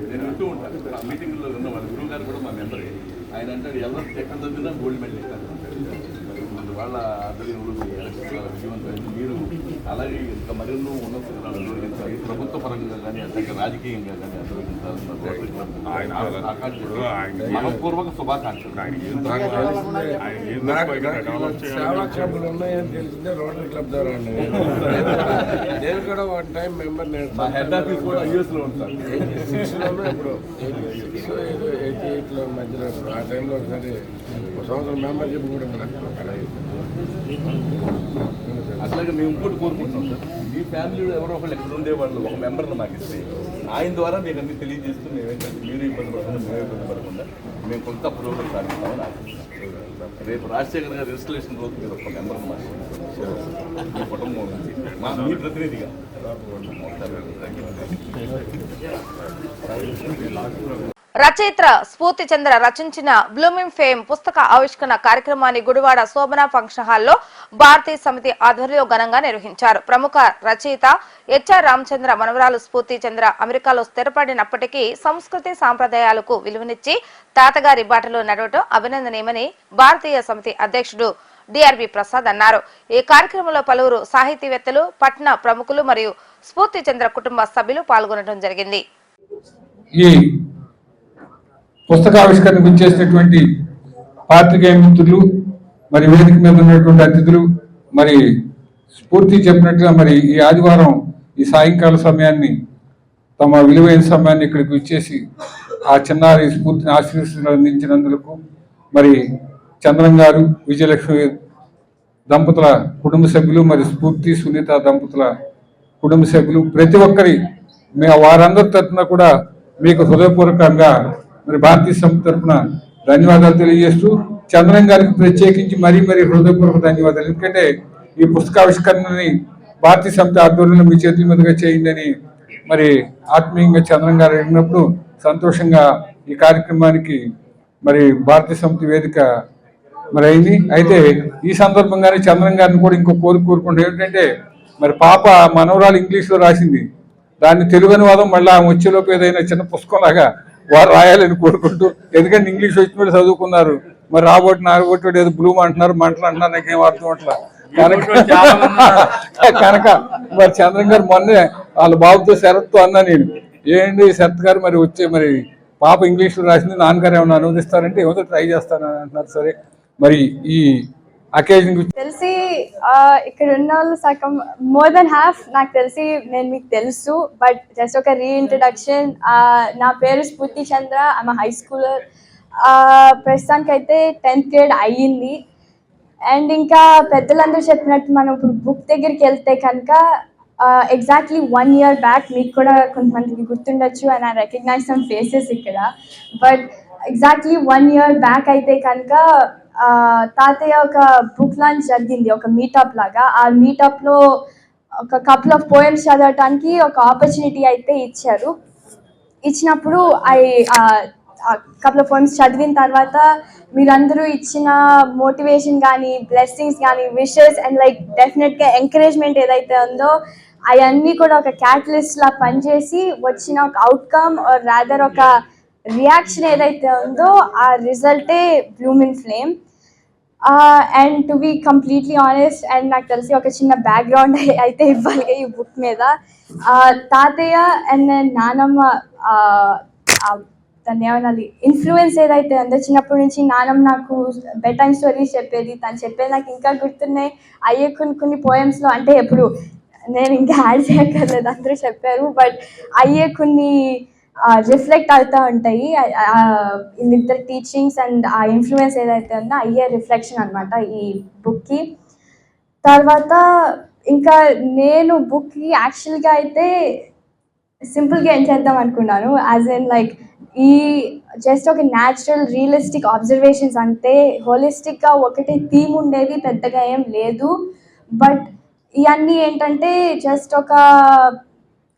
నేను వింటూ ఉంటాను. ఆ మీటింగ్లో ఉన్న వాళ్ళ గురువు గారు కూడా మా మెంబర్. ఆయన అంటాడు ఎలవర్తి ఎక్కడ చదివినా గోల్డ్ మెడల్ ఇస్తారు. వాళ్ళ ఆధ్వర్యంలో విజయవంతమైన మీరు అలాగే ఇంకా మరెన్నో ఉన్నత ప్రభుత్వ పరంగా కానీ అట్లాగే రాజకీయంగా కానీ మనపూర్వక శుభాకాంక్షలు. సేవా క్లబ్లు ఉన్నాయని తెలిసిందే రోటరీ క్లబ్ ద్వారా. నేను కూడా 1 టైం మెంబర్. మా హెడ్ ఆఫీస్ కూడా యూఎస్లో ఉంటాను. 86లోనూ ఇప్పుడు 88లో మధ్యలో ఆ టైంలో ఒకసారి 1 సంవత్సరం మెంబర్షిప్ కూడా అట్లాగే మేము ఇంకోటి కోరుకుంటున్నాం సార్, మీ ఫ్యామిలీలో ఎవరో ఒకళ్ళు ఎక్కడ ఉండేవాళ్ళు ఒక మెంబర్ని మాకు ఇస్తే ఆయన ద్వారా మీకు అన్ని తెలియజేస్తూ మేమేంటంటే మీరు ఇబ్బంది పడకుండా మేమే ఇబ్బంది పడకుండా మేము కొంత పురోగతి సాధిస్తామని ఆశిస్తున్నాం. రేపు రాజశేఖర్ గారి రిజిస్ట్రేషన్ రోజు మీరు ఒక మెంబర్ని మాకు మీ కుటుంబం నుంచి మీ ప్రతినిధిగా రచయిత్ర స్ఫూర్తి చంద్ర రచించిన బ్లూమింగ్ ఫేమ్ పుస్తక ఆవిష్కరణ కార్యక్రమాన్ని గుడివాడ శోభన ఫంక్షన్ హాల్లో భారతీయ సమితి ఆధ్వర్యంలో ఘనంగా నిర్వహించారు. ప్రముఖ రచయిత హెచ్ఆర్ రామచంద్ర మనవరాలు స్ఫూర్తి చంద్ర అమెరికాలో స్థిరపడినప్పటికీ సంస్కృతి సాంప్రదాయాలకు విలువనిచ్చి తాతగారి బాటలో నడవటం అభినందనీయమని భారతీయ సమితి అధ్యక్షుడు డిఆర్బి ప్రసాద్ అన్నారు. ఈ కార్యక్రమంలో పలువురు సాహితీవేత్తలు, పట్న ప్రముఖులు మరియు స్ఫూర్తి చంద్ర కుటుంబ సభ్యులు పాల్గొనడం జరిగింది. ఈ పుస్తకావిష్కరణకు చేసినటువంటి పాత్రికేయ మిత్రులు, మరి వేదిక మీద ఉన్నటువంటి అతిథులు, మరి స్ఫూర్తి చెప్పినట్లుగా మరి ఈ ఆదివారం ఈ సాయంకాల సమయాన్ని తమ విలువైన సమయాన్ని ఇక్కడికి ఇచ్చేసి ఆ చిన్నారి స్ఫూర్తిని ఆశీస్సులు అందించినందుకు మరి చంద్రం గారు, విజయలక్ష్మి దంపతుల కుటుంబ సభ్యులు, మరి స్ఫూర్తి సునీత దంపతుల కుటుంబ సభ్యులు ప్రతి ఒక్కరి వారందరి తరఫున కూడా మీకు హృదయపూర్వకంగా మరి భారతీయ సమితి తరఫున ధన్యవాదాలు తెలియజేస్తూ చంద్రం గారికి ప్రత్యేకించి మరీ హృదయపూర్వక ధన్యవాదాలు. ఎందుకంటే ఈ పుస్తకావిష్కరణని భారతీయ సమితి ఆధ్వర్యంలో మీ చేతుల మీదుగా చేయండి అని మరి ఆత్మీయంగా చంద్రం గారు అడిగినప్పుడు సంతోషంగా ఈ కార్యక్రమానికి మరి భారతీయ సమితి వేదిక మరి అయింది. అయితే ఈ సందర్భంగానే చంద్రం గారిని కూడా ఇంకో కోరుకుంటే ఏంటంటే మరి పాప మనవరాలు ఇంగ్లీష్లో రాసింది, దాన్ని తెలుగు అనువాదం మళ్ళీ వచ్చేలోపు ఏదైనా చిన్న పుస్తకంలాగా వారు రాయాలని కోరుకుంటూ, ఎందుకంటే ఇంగ్లీష్ వచ్చిన చదువుకున్నారు, మరి నాగొట్టి ఏదో బ్లూమ్ అంటున్నారు, మంటలు అంటున్నారు, నాకేం అర్థం అట్లా కనుక మరి చంద్రం గారు మొన్నే వాళ్ళ బాబుతో శరత్తో అన్నా నేను, ఏంటి శరత్ గారు మరి వచ్చే మరి పాప ఇంగ్లీష్లో రాసింది, నాన్నగారు ఏమన్నా అనువదిస్తారంటే ఏదో ట్రై చేస్తానని అంటున్నారు. సరే మరి ఈ అకేజన్ తెలిసి ఇక్కడ ఉన్న వాళ్ళు సగం మోర్ దెన్ హాఫ్ నాకు తెలిసి నేను మీకు తెలుసు, బట్ జస్ట్ ఒక రీఇంట్రడక్షన్. నా పేరు స్ఫూర్తి చంద్ర, ఆమె హై స్కూలర్. ప్రస్తుతానికైతే 10th grade అయ్యింది. అండ్ ఇంకా పెద్దలందరూ చెప్పినట్టు మనం ఇప్పుడు బుక్ దగ్గరికి వెళ్తే కనుక ఎగ్జాక్ట్లీ 1 year బ్యాక్, మీకు కూడా కొంతమందికి గుర్తుండొచ్చు, and I recognise some faces ఇక్కడ, బట్ ఎగ్జాక్ట్లీ 1 year బ్యాక్ అయితే కనుక తాతయ్య ఒక బుక్ లాంచ్ జరిగింది, ఒక మీటప్ లాగా. ఆ మీటప్లో ఒక కపుల్ ఆఫ్ పోయమ్స్ చదవటానికి ఒక ఆపర్చునిటీ అయితే ఇచ్చారు. ఇచ్చినప్పుడు కపుల్ ఆఫ్ పోయమ్స్ చదివిన తర్వాత మీరందరూ ఇచ్చిన మోటివేషన్ కానీ, బ్లెస్సింగ్స్ కానీ, విషెస్ అండ్ లైక్ డెఫినెట్గా ఎంకరేజ్మెంట్ ఏదైతే ఉందో అవన్నీ కూడా ఒక క్యాటలిస్ట్లా పనిచేసి వచ్చిన ఒక అవుట్కమ్ ఆర్ రాదర్ ఒక రియాక్షన్ ఏదైతే ఉందో ఆ రిజల్టే blooming flame. And to be completely honest, and నాకు తెలిసి ఒక చిన్న బ్యాక్గ్రౌండ్ అయితే ఇవ్వాలి ఈ బుక్ మీద. తాతయ్య అండ్ నానమ్మ దాన్ని ఏమన్నది ఇన్ఫ్లుయెన్స్ ఏదైతే ఉందో, చిన్నప్పటి నుంచి నానమ్మ నాకు బెడ్ టైమ్ స్టోరీస్ చెప్పేది. తను చెప్పేది నాకు ఇంకా గుర్తున్నాయి. అయ్యే కొన్ని పోయమ్స్లో, అంటే ఎప్పుడు నేను ఇంకా యాడ్ చేయక్కర్లేదు, అందరూ చెప్పారు, బట్ అయ్యే కొన్ని రిఫ్లెక్ట్ అవుతూ ఉంటాయి వీళ్ళిద్దరు టీచింగ్స్ అండ్ ఆ ఇన్ఫ్లుయెన్స్ ఏదైతే ఉందో అయ్యే రిఫ్లెక్షన్ అనమాట ఈ బుక్కి. తర్వాత ఇంకా నేను బుక్కి యాక్చువల్గా అయితే సింపుల్గా ఏం చేద్దాం అనుకున్నాను, యాజ్ ఇన్ లైక్ ఈ జస్ట్ ఒక న్యాచురల్ రియలిస్టిక్ అబ్జర్వేషన్స్, అంటే హోలిస్టిక్గా ఒకటే థీమ్ ఉండేది పెద్దగా ఏం లేదు. బట్ ఇవన్నీ ఏంటంటే జస్ట్ ఒక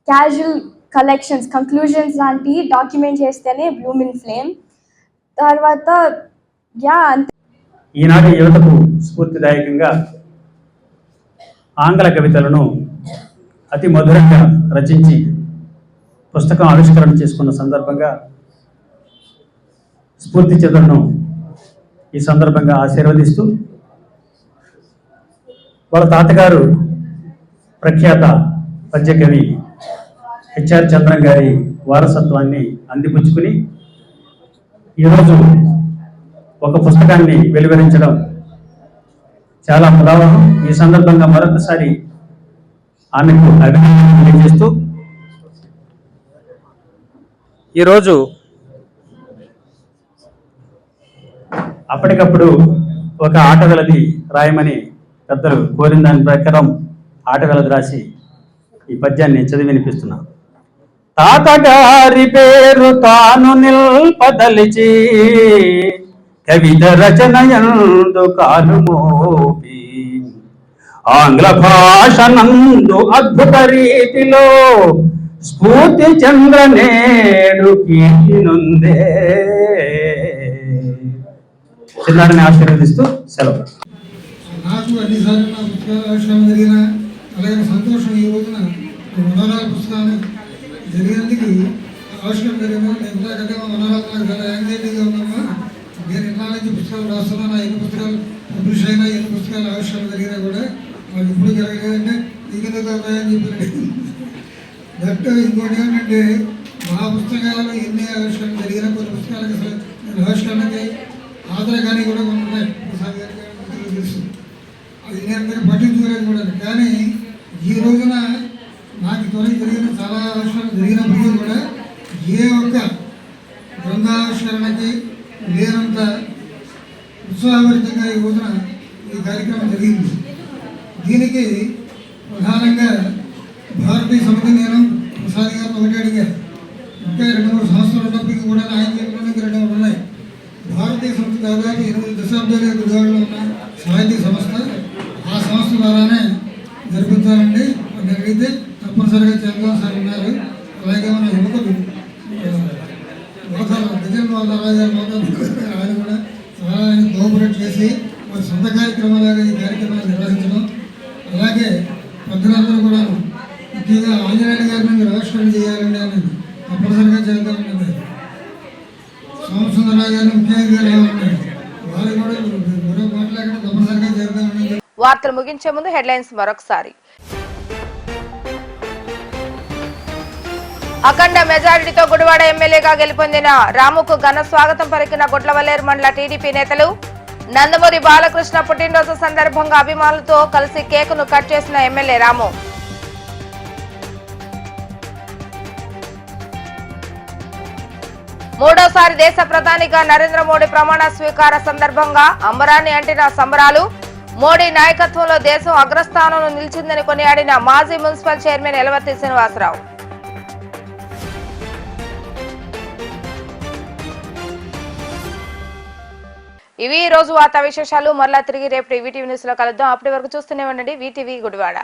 క్యాజువల్ కలెక్షన్స్, కంక్లూజన్స్ లాంటి డాక్యుమెంట్ చేస్తేనే బ్లూమింగ్ ఫ్లేమ్. తర్వాత ఈనాటి యువతకు స్ఫూర్తిదాయకంగా ఆంగ్ల కవితలను అతి మధురంగా రచించి పుస్తకం ఆవిష్కరణ చేసుకున్న సందర్భంగా స్ఫూర్తి చంద్రను ఈ సందర్భంగా ఆశీర్వదిస్తూ, వాళ్ళ తాతగారు ప్రఖ్యాత పద్యకవి హెచ్ఆర్ చంద్రం గారి వారసత్వాన్ని అందిపుచ్చుకుని ఈరోజు ఒక పుస్తకాన్ని వెలువరించడం చాలా ముదావహం. ఈ సందర్భంగా మరొకసారి ఆమెకు అభినందనలు తెలియజేస్తూ, ఈరోజు అప్పటికప్పుడు ఒక ఆట వెలది రాయమని పెద్దలు కోరిన దాని ప్రకారం ఆట వెలది రాసి ఈ పద్యాన్ని చదివి వినిపిస్తున్నా. తాతగారి పేరు తాను నిల్పదలిచి కవిత రచనయందు కాలు మోపి ఆంగ్ల భాష నందు అద్భుత రీతిలో స్ఫూర్తి చంద్ర నేడు కీర్తి నొందే. చిన్నాడిని ఆశీర్వదిస్తూ సెలవు. నాకు అన్నిసార్లు నా పుస్తకాల ఆవిష్కరణ జరిగిన అలాగే సంతోషం ఈ రోజున మనోరాల పుస్తకాన్ని జరిగినందుకు ఆవిష్కరణ జరిగిన ఎంతకంటే మా మనోరాలు నాకు చాలా యాంగ్జైటీగా ఉన్నామా. నేను ఇన్నాళ్ళ నుంచి పుస్తకాలు రాస్తున్నా. నా ఎన్ని పుస్తకాలు పబ్లిష్ అయినా ఎన్ని పుస్తకాలు ఆవిష్కరణ జరిగినా కూడా వాళ్ళు ఎప్పుడు జరగలేదంటే నీకెందుకు అవుతాయని చెప్పి దట్ ఇంకోటి ఏమంటే మా పుస్తకాలు ఎన్ని ఆవిష్కరణ జరిగినా కొన్ని పుస్తకాలకు అసలు నేను ఆవిష్కరణకి ఆధార కానీ కూడా ఉన్నాయి. ప్రసాద్ గారికి తెలుసు, అది నేను పట్టించుకోలేదు కూడా. కానీ ఈ రోజున నాకు త్వరగా జరిగిన చాలా ఆవిష్కరణ జరిగినప్పటికీ కూడా ఏ ఒక్క గ్రంథావిష్కరణకి లేనంత ఉత్సాహభరితంగా ఈ రోజున ఈ కార్యక్రమం జరిగింది. దీనికి ప్రధానంగా భారతీయ సమితి నేను ప్రసాద్ గారిని ఒకటి అడిగాను. ఇంకా 2-3 సంవత్సరాలు ఉన్నప్పటికీ కూడా ఆయన చెప్పడానికి 2 ఉన్నాయి. భారతీయ సంస్థ దాదాపు 8 దశాబ్దాలుగా గుడివాడలో ఉన్న సాహితీ సంస్థ. ఆ సంస్థ ద్వారానే జరిపించాలండి అని అడిగితే తప్పనిసరిగా చేద్దాం సార్ ఉన్నారు. అలాగే మన యువకులు గజల్ మోహన్ గారు ఆయన కూడా చాలా కోఆపరేట్ చేసి వారి సొంత కార్యక్రమాలుగా ఈ కార్యక్రమాలు నిర్వహించడం. అలాగే పెద్దలందరూ కూడా ముఖ్యంగా ఆంజనేయుల గారి మీద ఆవిష్కరణ చేయాలండి అని తప్పనిసరిగా చేద్దామన్నది. సోమసుందరరావు గారిని ముఖ్యంగా రావాలన్నారు. వారు కూడా మరో మాట్లాడకుండా తప్పనిసరిగా చేద్దామని. వార్తలు ముగించే ముందు హెడ్లైన్స్ మరొకసారి. అఖండ మెజారిటీతో గుడివాడ ఎమ్మెల్యేగా గెలుపొందిన రాముకు ఘన స్వాగతం పలికిన గుడ్లవల్లేరు మండల టీడీపీ నేతలు. నందమూరి బాలకృష్ణ పుట్టినరోజు సందర్భంగా అభిమానులతో కలిసి కేకును కట్ చేసిన ఎమ్మెల్యే రాము. మూడోసారి దేశ ప్రధానిగా నరేంద్ర మోడీ ప్రమాణ స్వీకార సందర్భంగా అంబరాన్ని అంటిన సంబరాలు. మోడీ నాయకత్వంలో దేశం అగ్రస్థానంలో నిలిచిందని కొనియాడిన మాజీ మున్సిపల్ చైర్మన్ ఎలవర్తి శ్రీనివాసరావు. ఇవి ఈ రోజు వార్తా విశేషాలు. మరలా తిరిగి రేపు వీటీవీ న్యూస్ లో కలుద్దాం. అప్పటి వరకు చూస్తూనే ఉండండి వీటీవీ గుడివాడ.